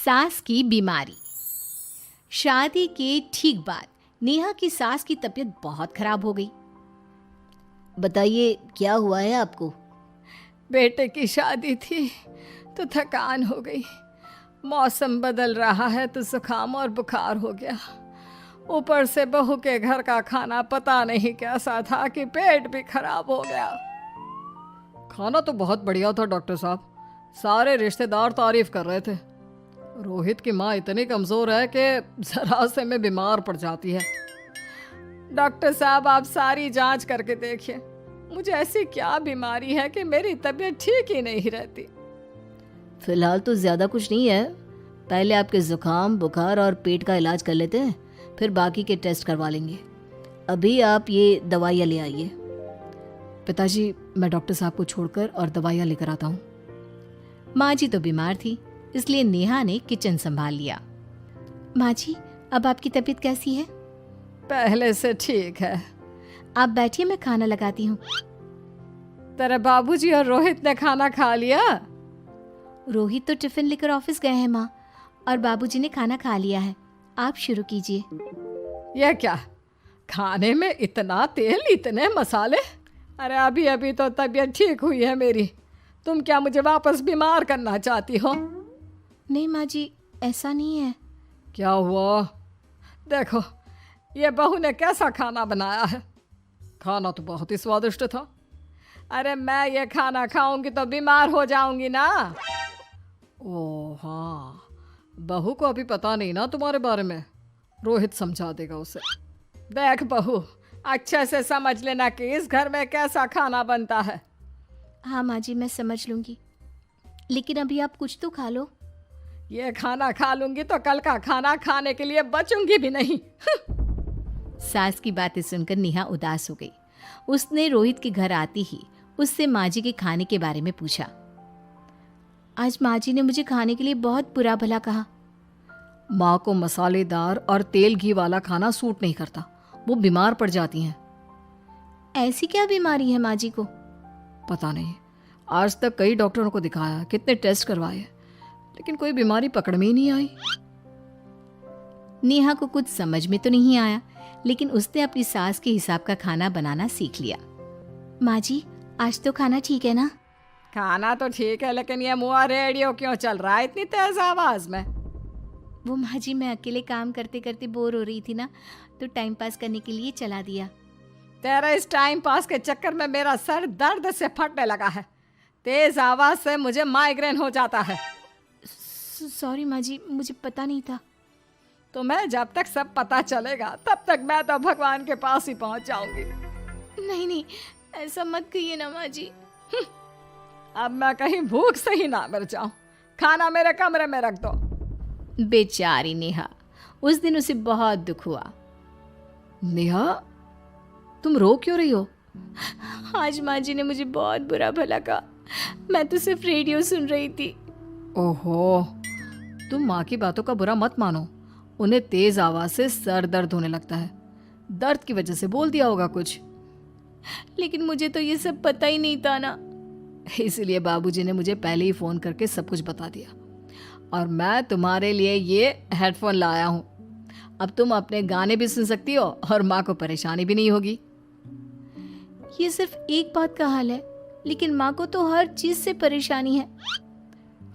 सास की बीमारी। शादी के ठीक बाद नेहा की सास की तबीयत बहुत खराब हो गई। बताइए क्या हुआ है आपको? बेटे की शादी थी तो थकान हो गई। मौसम बदल रहा है तो जुकाम और बुखार हो गया। ऊपर से बहू के घर का खाना पता नहीं कैसा था कि पेट भी खराब हो गया। खाना तो बहुत बढ़िया था डॉक्टर साहब, सारे रिश्तेदार तारीफ कर रहे थे। रोहित की माँ इतनी कमज़ोर है कि ज़रा से में बीमार पड़ जाती है। डॉक्टर साहब आप सारी जांच करके देखिए, मुझे ऐसी क्या बीमारी है कि मेरी तबीयत ठीक ही नहीं रहती। फिलहाल तो ज़्यादा कुछ नहीं है, पहले आपके ज़ुकाम बुखार और पेट का इलाज कर लेते हैं, फिर बाकी के टेस्ट करवा लेंगे। अभी आप ये दवाइयाँ ले आइए। पिताजी मैं डॉक्टर साहब को छोड़कर और दवाइयाँ लेकर आता हूँ। माँ जी तो बीमार थी, इसलिए नेहा ने किचन संभाल लिया। माँ जी अब आपकी तबीयत कैसी है? पहले से ठीक है। आप बैठिए, मैं खाना लगाती हूँ। तेरे बाबूजी और रोहित ने खाना खा लिया? रोहित तो टिफिन लेकर ऑफिस गए हैं माँ, और बाबूजी ने खाना खा लिया है। आप शुरू कीजिए। यह क्या, खाने में इतना तेल इतने मसाले? अरे अभी अभी तो तबीयत ठीक हुई है मेरी, तुम क्या मुझे वापस बीमार करना चाहती हो? नहीं माँ जी, ऐसा नहीं है। क्या हुआ? देखो ये बहू ने कैसा खाना बनाया है। खाना तो बहुत ही स्वादिष्ट था। अरे मैं ये खाना खाऊंगी तो बीमार हो जाऊंगी ना। ओह हाँ, बहू को अभी पता नहीं ना तुम्हारे बारे में, रोहित समझा देगा उसे। देख बहू, अच्छे से समझ लेना कि इस घर में कैसा खाना बनता है। हाँ माँ जी, मैं समझ लूँगी, लेकिन अभी आप कुछ तो खा लो। ये खाना खा लूंगी तो कल का खाना खाने के लिए बचूंगी भी नहीं। सास की बातें सुनकर नेहा उदास हो गई। उसने रोहित के घर आती ही उससे माँ जी के खाने के बारे में पूछा। आज माँ जी ने मुझे खाने के लिए बहुत बुरा भला कहा। माँ को मसालेदार और तेल घी वाला खाना सूट नहीं करता, वो बीमार पड़ जाती हैं। ऐसी क्या बीमारी है माँ जी को? पता नहीं, आज तक कई डॉक्टरों को दिखाया, कितने टेस्ट करवाए, लेकिन कोई बीमारी पकड़ में ही नहीं आई। नेहा को कुछ समझ में तो नहीं आया, लेकिन उसने अपनी सास के हिसाब का खाना बनाना सीख लिया। माँ जी आज तो खाना ठीक है ना? खाना तो ठीक है, लेकिन ये मुआ रेडियो क्यों चल रहा है इतनी तेज आवाज में? वो माँ जी मैं अकेले काम करते करते बोर हो रही थी ना, तो टाइम पास करने के लिए चला दिया। तेरे इस टाइम पास के चक्कर में मेरा सर दर्द से फटने लगा है। तेज आवाज से मुझे माइग्रेन हो जाता है। सॉरी माँ जी, मुझे पता नहीं था। तुम्हें जब तक सब पता चलेगा तब तक मैं तो भगवान के पास ही पहुंच जाऊंगी। नहीं नहीं, ऐसा मत कहिए ना माँ जी। अब मैं कहीं भूख से ही ना मर जाऊं। खाना मेरे कमरे में रख दो। बेचारी नेहा, उस दिन उसे बहुत दुख हुआ। नेहा तुम रो क्यों रही हो? आज माँ जी ने मुझे बहुत बुरा भला कहा, मैं तो सिर्फ रेडियो सुन रही थी। ओहो, तुम माँ की बातों का बुरा मत मानो, उन्हें तेज आवाज से सर दर्द होने लगता है, दर्द की वजह से बोल दिया होगा कुछ। लेकिन मुझे तो ये सब पता ही नहीं था ना, इसलिए बाबूजी ने मुझे पहले ही फोन करके सब कुछ बता दिया, और मैं तुम्हारे लिए ये हेडफोन लाया हूँ। अब तुम अपने गाने भी सुन सकती हो और माँ को परेशानी भी नहीं होगी। ये सिर्फ एक बात का हाल है, लेकिन माँ को तो हर चीज से परेशानी है।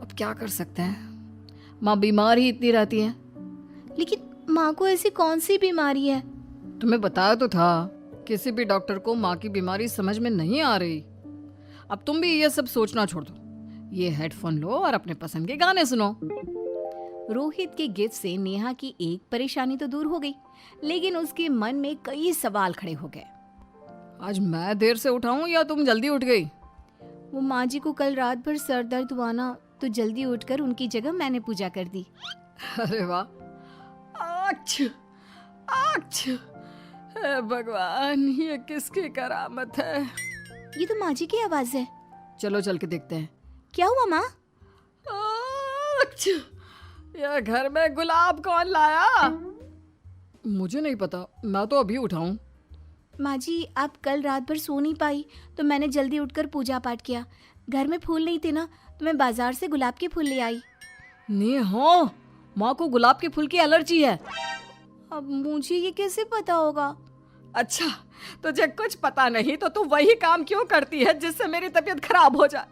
अब क्या कर सकते हैं, माँ बीमार ही इतनी रहती है। लेकिन माँ को ऐसी कौन सी बीमारी है? तुम्हें बताया तो था, किसी भी डॉक्टर को माँ की बीमारी समझ में नहीं आ रही। अब तुम भी ये सब सोचना छोड़ दो, ये हेडफोन लो और अपने पसंद के गाने सुनो। रोहित के गिफ्ट से नेहा की एक परेशानी तो दूर हो गई, लेकिन उसके मन में कई सवाल खड़े हो गए। आज मैं देर से उठाऊं या तुम जल्दी उठ गई? वो माँ जी को कल रात भर सर दर्द हुआ ना, तो जल्दी उठकर उनकी जगह मैंने पूजा कर दी। अरे वाह, अच्छा अच्छा, हे भगवान, ये किसकी करामत है? ये तो माँ जी की आवाज है। चलो चल के देखते हैं। क्या हुआ माँ? अच्छा, यह घर में गुलाब कौन लाया? मुझे नहीं पता, मैं तो अभी उठा हूँ। माँ जी आप कल रात भर सो नहीं पाई, तो मैंने जल्दी उठकर पूजा पाठ किया। घर में फूल नहीं थे ना, तो मैं बाजार से गुलाब के फूल ले आई। नेहा, माँ को गुलाब के फूल की एलर्जी है। अब मुझे ये कैसे पता होगा? अच्छा, तुझे कुछ पता नहीं तो तू वही काम क्यों करती है जिससे मेरी तबीयत खराब हो जाए?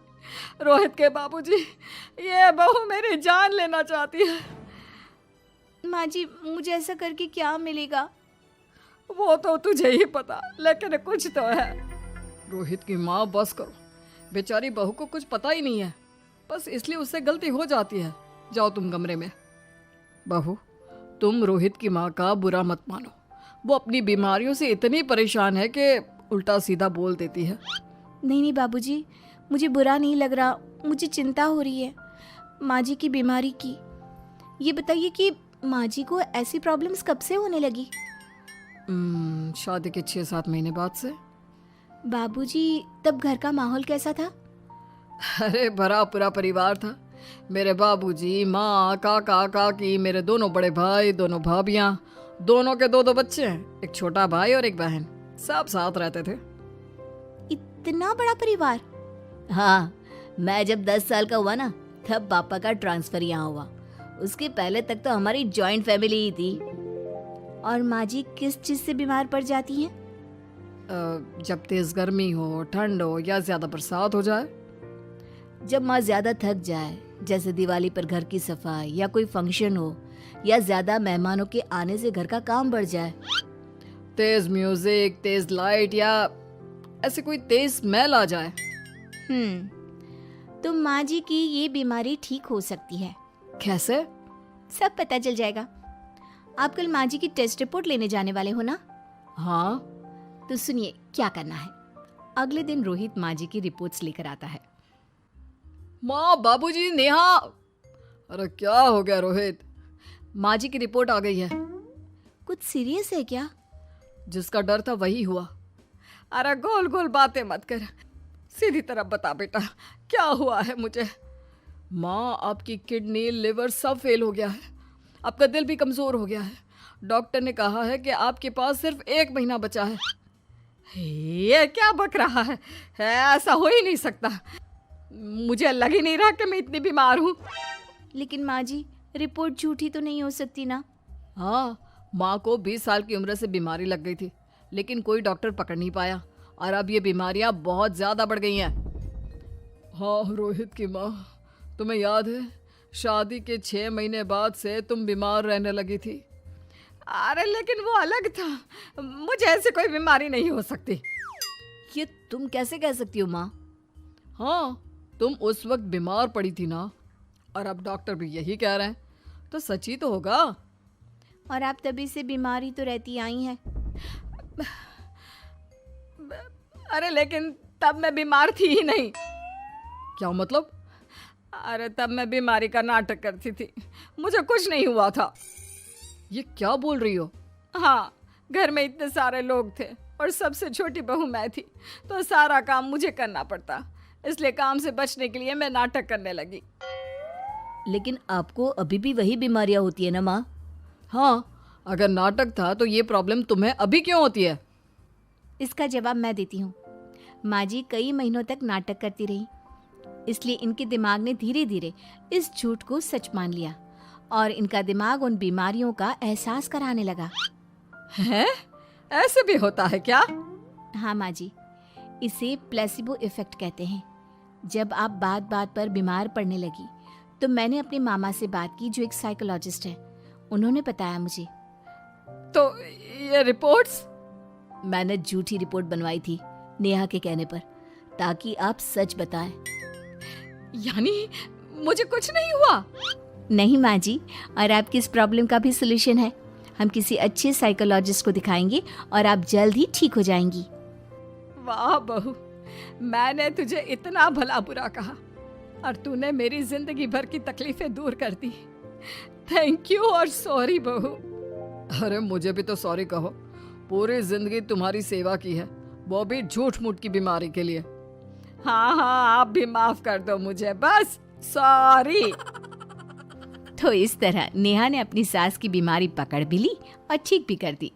रोहित के बाबूजी, ये बहू मेरी जान लेना चाहती है। माँ जी, मुझे ऐसा करके क्या मिलेगा? वो तो तुझे ही पता, लेकिन कुछ तो है। रोहित की माँ, बस करो। बेचारी बहू को कुछ पता ही नहीं है, बस इसलिए उससे गलती हो जाती है। जाओ तुम कमरे में। बहू, तुम रोहित की माँ का बुरा मत मानो। वो अपनी बीमारियों से इतनी परेशान है कि उल्टा सीधा बोल देती है। नहीं नहीं बाबूजी, मुझे बुरा नहीं लग रहा, मुझे चिंता हो रही है माँ जी की बीमारी की। ये बताइए कि माँ जी को ऐसी प्रॉब्लम्स कब से होने लगी? शादी के 6-7 महीने बाद से। बाबूजी, तब घर का माहौल कैसा था? अरे भरा पूरा परिवार था। मेरे बाबूजी, माँ, काका, काकी, मेरे दोनों बड़े भाई, दोनों भाभियाँ, दोनों के 2-2 बच्चे हैं, एक छोटा भाई और एक बहन। सब साथ रहते थे। इतना बड़ा परिवार? हाँ, मैं जब 10 साल का हुआ ना, तब पापा का ट्रांसफर यहाँ हुआ। उसके पहले तक तो हमारी जॉइंट फैमिली ही थी। और माँ जी किस चीज से बीमार पड़ जाती हैं? जब तेज गर्मी हो, ठंड हो या ज्यादा बरसात हो जाए। जब माँ ज्यादा थक जाए, जैसे दिवाली पर घर की सफाई या कोई फंक्शन हो, या ज्यादा मेहमानों के आने से घर का काम बढ़ जाए। तेज म्यूजिक, तेज लाइट या ऐसे कोई तेज स्मेल आ जाए। तो माँ जी की ये बीमारी ठीक हो सकती है। कैसे? सब पता चल जाएगा। आप कल माँ जी की टेस्ट रिपोर्ट लेने जाने वाले हो ना? हाँ। तो सुनिए क्या करना है। अगले दिन रोहित माँ जी की रिपोर्ट्स लेकर आता है। माँ, बाबूजी, नेहा। अरे क्या हो गया रोहित? माँ जी की रिपोर्ट आ गई है। कुछ सीरियस है क्या? जिसका डर था वही हुआ। अरे गोल गोल बातें मत कर, सीधी तरफ बता बेटा, क्या हुआ है मुझे? माँ, आपकी किडनी, लिवर सब फेल हो गया है। आपका दिल भी कमज़ोर हो गया है। डॉक्टर ने कहा है कि आपके पास सिर्फ 1 महीना बचा है। ये क्या बक रहा है? ऐसा हो ही नहीं सकता। मुझे लग ही नहीं रहा कि मैं इतनी बीमार हूँ। लेकिन माँ जी, रिपोर्ट झूठी तो नहीं हो सकती ना? हाँ, माँ को 20 साल की उम्र से बीमारी लग गई थी, लेकिन कोई डॉक्टर पकड़ नहीं पाया और अब ये बीमारियां बहुत ज़्यादा बढ़ गई हैं। हाँ रोहित की माँ, तुम्हें याद है शादी के 6 महीने बाद से तुम बीमार रहने लगी थी। अरे लेकिन वो अलग था, मुझे ऐसे कोई बीमारी नहीं हो सकती। ये तुम कैसे कह सकती हो माँ? हाँ, तुम उस वक्त बीमार पड़ी थी ना, और अब डॉक्टर भी यही कह रहे हैं, तो सच ही तो होगा। और आप तभी से बीमारी तो रहती आई हैं। अरे लेकिन तब मैं बीमार थी ही नहीं। क्या मतलब? अरे तब मैं बीमारी का नाटक करती थी, मुझे कुछ नहीं हुआ था। ये क्या बोल रही हो? हाँ, घर में इतने सारे लोग थे और सबसे छोटी बहू मैं थी, तो सारा काम मुझे करना पड़ता, इसलिए काम से बचने के लिए मैं नाटक करने लगी। लेकिन आपको अभी भी वही बीमारियां होती है ना माँ? हाँ, अगर नाटक था तो ये प्रॉब्लम तुम्हें अभी क्यों होती है? इसका जवाब मैं देती हूँ। माँ जी कई महीनों तक नाटक करती रही, इसलिए इनके दिमाग ने धीरे धीरे इस झूठ को सच मान लिया और इनका दिमाग उन बीमारियों का एहसास कराने लगा। हैं? ऐसे भी होता है क्या? हाँ माँ जी, इसे प्लेसिबो इफेक्ट कहते हैं। जब आप बात बात पर बीमार पड़ने लगी तो मैंने अपने मामा से बात की जो एक साइकोलॉजिस्ट है। उन्होंने बताया मुझे। तो ये रिपोर्ट्स? मैंने झूठी रिपोर्ट बनवाई थी नेहा के कहने पर, ताकि आप सच बताएं। यानी मुझे कुछ नहीं हुआ? नहीं माँ जी, और आपकी इस प्रॉब्लम का भी सोल्यूशन है। हम किसी अच्छे साइकोलॉजिस्ट को दिखाएंगे और आप जल्द ही ठीक हो जाएंगी। वाह बहू, मैंने तुझे इतना भला बुरा कहा और तूने मेरी जिंदगी भर की तकलीफें दूर कर दी। थैंक यू और सॉरी बहू। अरे मुझे भी तो सॉरी कहो, पूरी जिंदगी तुम्हारी सेवा की है, वो भी झूठ मूठ की बीमारी के लिए। हाँ हाँ, आप भी माफ कर दो मुझे, बस सॉरी। तो इस तरह नेहा ने अपनी सास की बीमारी पकड़ भी ली और ठीक भी कर दी।